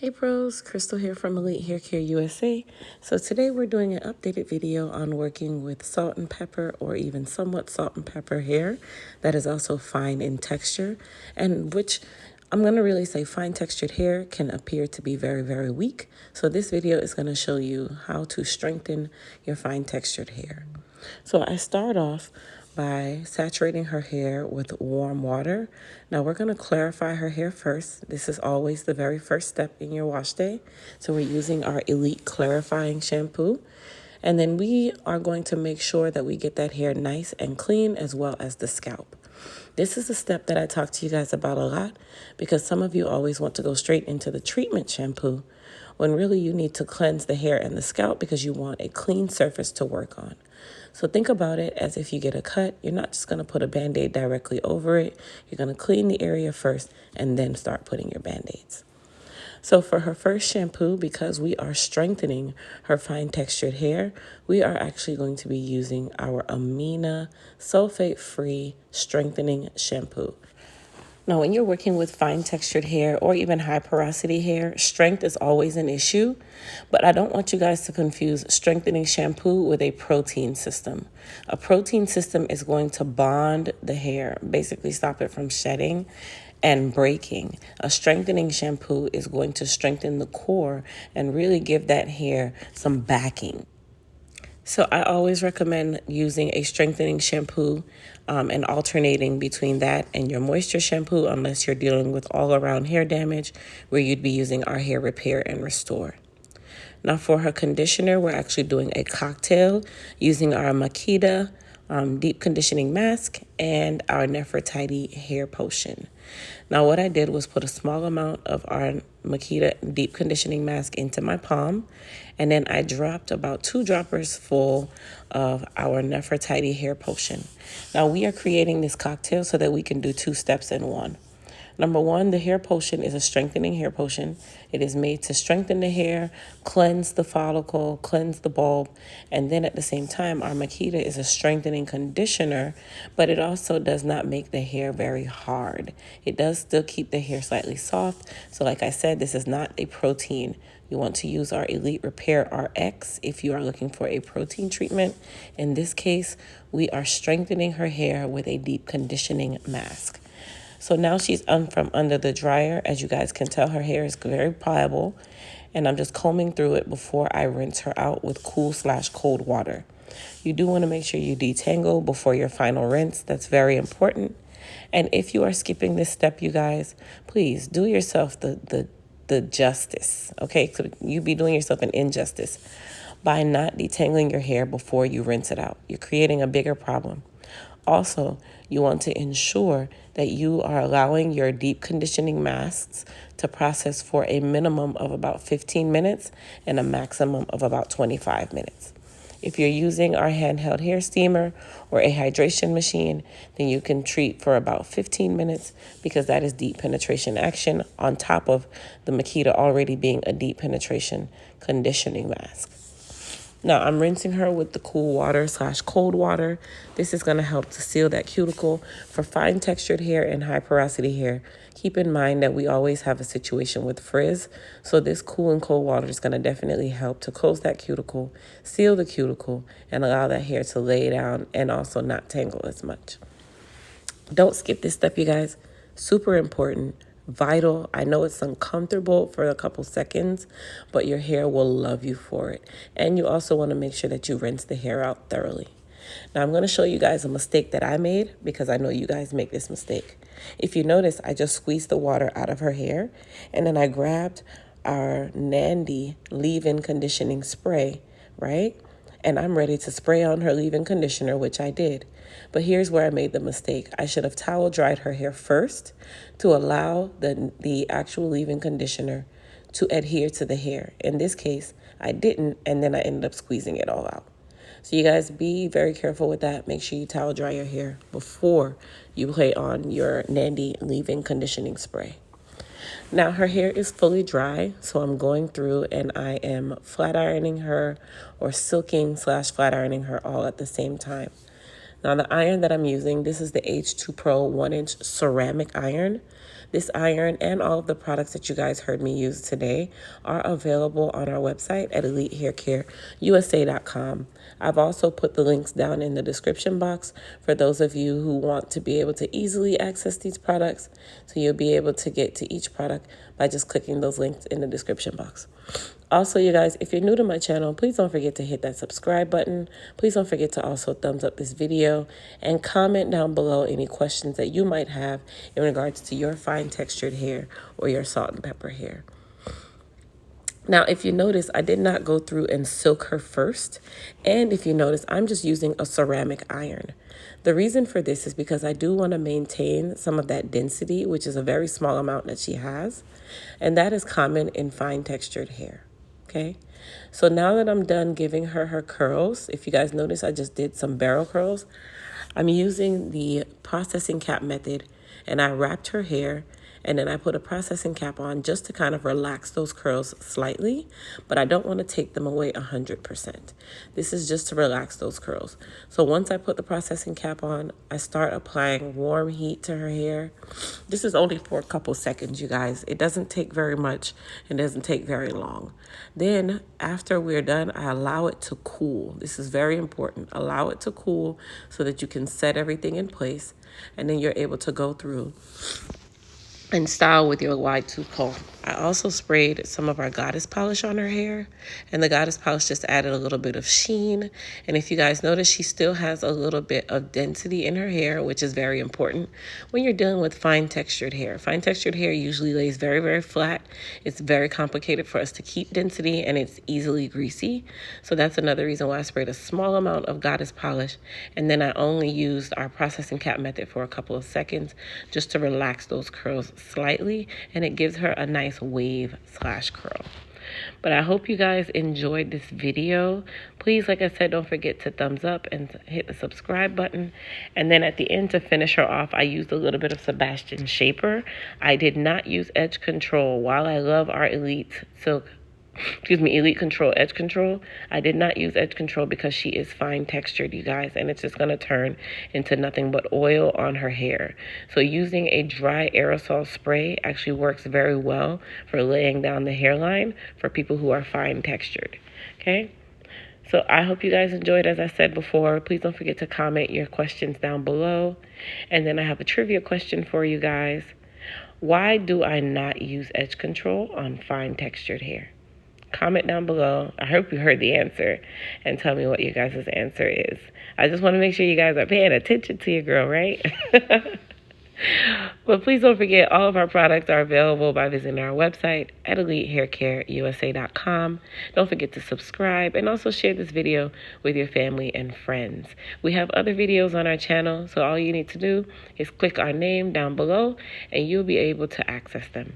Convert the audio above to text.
Hey bros, Crystal here from Elite Hair Care USA. So today we're doing an updated video on working with salt and pepper or even somewhat salt and pepper hair that is also fine in texture, and which I'm going to really say fine textured hair can appear to be very, very weak. So this video is going to show you how to strengthen your fine textured hair. So I start off by saturating her hair with warm water. Now we're going to clarify her hair first. This is always the very first step in your wash day. So we're using our Elite Clarifying Shampoo. And then we are going to make sure that we get that hair nice and clean as well as the scalp. This is a step that I talk to you guys about a lot because some of you always want to go straight into the treatment shampoo when really you need to cleanse the hair and the scalp because you want a clean surface to work on. So think about it as if you get a cut. You're not just going to put a Band-Aid directly over it. You're going to clean the area first and then start putting your Band-Aids. So for her first shampoo, because we are strengthening her fine textured hair, we are actually going to be using our Amina sulfate-free strengthening shampoo. Now, when you're working with fine textured hair or even high porosity hair, strength is always an issue, but I don't want you guys to confuse strengthening shampoo with a protein system. A protein system is going to bond the hair, basically stop it from shedding and breaking. A strengthening shampoo is going to strengthen the core and really give that hair some backing. So I always recommend using a strengthening shampoo and alternating between that and your moisture shampoo unless you're dealing with all-around hair damage where you'd be using our hair repair and restore. Now for her conditioner, we're actually doing a cocktail using our Makita deep conditioning mask and our Nefertiti hair potion. Now what I did was put a small amount of our Makita deep conditioning mask into my palm, and then I dropped about 2 droppers full of our Nefertiti hair potion. Now we are creating this cocktail so that we can do 2 steps in one. Number 1, the hair potion is a strengthening hair potion. It is made to strengthen the hair, cleanse the follicle, cleanse the bulb, and then at the same time, our Makita is a strengthening conditioner, but it also does not make the hair very hard. It does still keep the hair slightly soft. So like I said, this is not a protein. You want to use our Elite Repair RX if you are looking for a protein treatment. In this case, we are strengthening her hair with a deep conditioning mask. So now she's from under the dryer. As you guys can tell, her hair is very pliable. And I'm just combing through it before I rinse her out with cool/cold water. You do want to make sure you detangle before your final rinse. That's very important. And if you are skipping this step, you guys, please do yourself the justice, okay? So you be doing yourself an injustice by not detangling your hair before you rinse it out. You're creating a bigger problem. Also, you want to ensure that you are allowing your deep conditioning masks to process for a minimum of about 15 minutes and a maximum of about 25 minutes. If you're using our handheld hair steamer or a hydration machine, then you can treat for about 15 minutes because that is deep penetration action on top of the Makita already being a deep penetration conditioning mask. Now, I'm rinsing her with the cool water/cold water. This is going to help to seal that cuticle. For fine textured hair and high porosity hair, keep in mind that we always have a situation with frizz. So this cool and cold water is going to definitely help to close that cuticle, seal the cuticle, and allow that hair to lay down and also not tangle as much. Don't skip this step, you guys. Super important. Vital. I know it's uncomfortable for a couple seconds, but your hair will love you for it. And you also want to make sure that you rinse the hair out thoroughly. Now I'm going to show you guys a mistake that I made because I know you guys make this mistake. If you notice, I just squeezed the water out of her hair and then I grabbed our Nandy leave-in conditioning spray, right? And I'm ready to spray on her leave-in conditioner, which I did. But here's where I made the mistake. I should have towel dried her hair first to allow the actual leave-in conditioner to adhere to the hair. In this case, I didn't, and then I ended up squeezing it all out. So you guys be very careful with that. Make sure you towel dry your hair before you play on your Nandy leave-in conditioning spray. Now her hair is fully dry, so I'm going through and I am flat ironing her or silking/flat ironing her all at the same time. Now the iron that I'm using, this is the H2 Pro 1-inch ceramic iron. This iron and all of the products that you guys heard me use today are available on our website at elitehaircareusa.com. I've also put the links down in the description box for those of you who want to be able to easily access these products. So you'll be able to get to each product by just clicking those links in the description box. Also, you guys, if you're new to my channel, please don't forget to hit that subscribe button. Please don't forget to also thumbs up this video and comment down below any questions that you might have in regards to your fine textured hair or your salt and pepper hair. Now, if you notice, I did not go through and silk her first. And if you notice, I'm just using a ceramic iron. The reason for this is because I do want to maintain some of that density, which is a very small amount that she has. And that is common in fine textured hair. Okay, so now that I'm done giving her her curls, if you guys notice, I just did some barrel curls. I'm using the processing cap method, and I wrapped her hair, and then I put a processing cap on just to kind of relax those curls slightly, but I don't want to take them away 100%. This is just to relax those curls. So once I put the processing cap on, I start applying warm heat to her hair. This is only for a couple seconds, you guys. It doesn't take very much. It doesn't take very long. Then after we're done, I allow it to cool. This is very important. Allow it to cool so that you can set everything in place, and then you're able to go through and style with your wide tooth comb. I also sprayed some of our goddess polish on her hair, and the goddess polish just added a little bit of sheen. And if you guys notice, she still has a little bit of density in her hair, which is very important when you're dealing with fine textured hair. Fine textured hair usually lays very, very flat. It's very complicated for us to keep density, and it's easily greasy. So that's another reason why I sprayed a small amount of goddess polish, and then I only used our processing cap method for a couple of seconds just to relax those curls slightly, and it gives her a nice wave / curl. But I hope you guys enjoyed this video. Please, like I said, don't forget to thumbs up and hit the subscribe button. And then at the end, to finish her off, I used a little bit of Sebastian Shaper. I did not use edge control. While I love our Elite Control Edge Control, I did not use edge control because she is fine textured, you guys, and it's just going to turn into nothing but oil on her hair. So using a dry aerosol spray actually works very well for laying down the hairline for people who are fine textured. Okay, so I hope you guys enjoyed. As I said before, please don't forget to comment your questions down below. And then I have a trivia question for you guys. Why do I not use edge control on fine textured hair? Comment down below. I hope you heard the answer, and tell me what your guys' answer is. I just want to make sure you guys are paying attention to your girl, right? But please don't forget, all of our products are available by visiting our website at elitehaircareusa.com. Don't forget to subscribe and also share this video with your family and friends. We have other videos on our channel, so all you need to do is click our name down below and you'll be able to access them.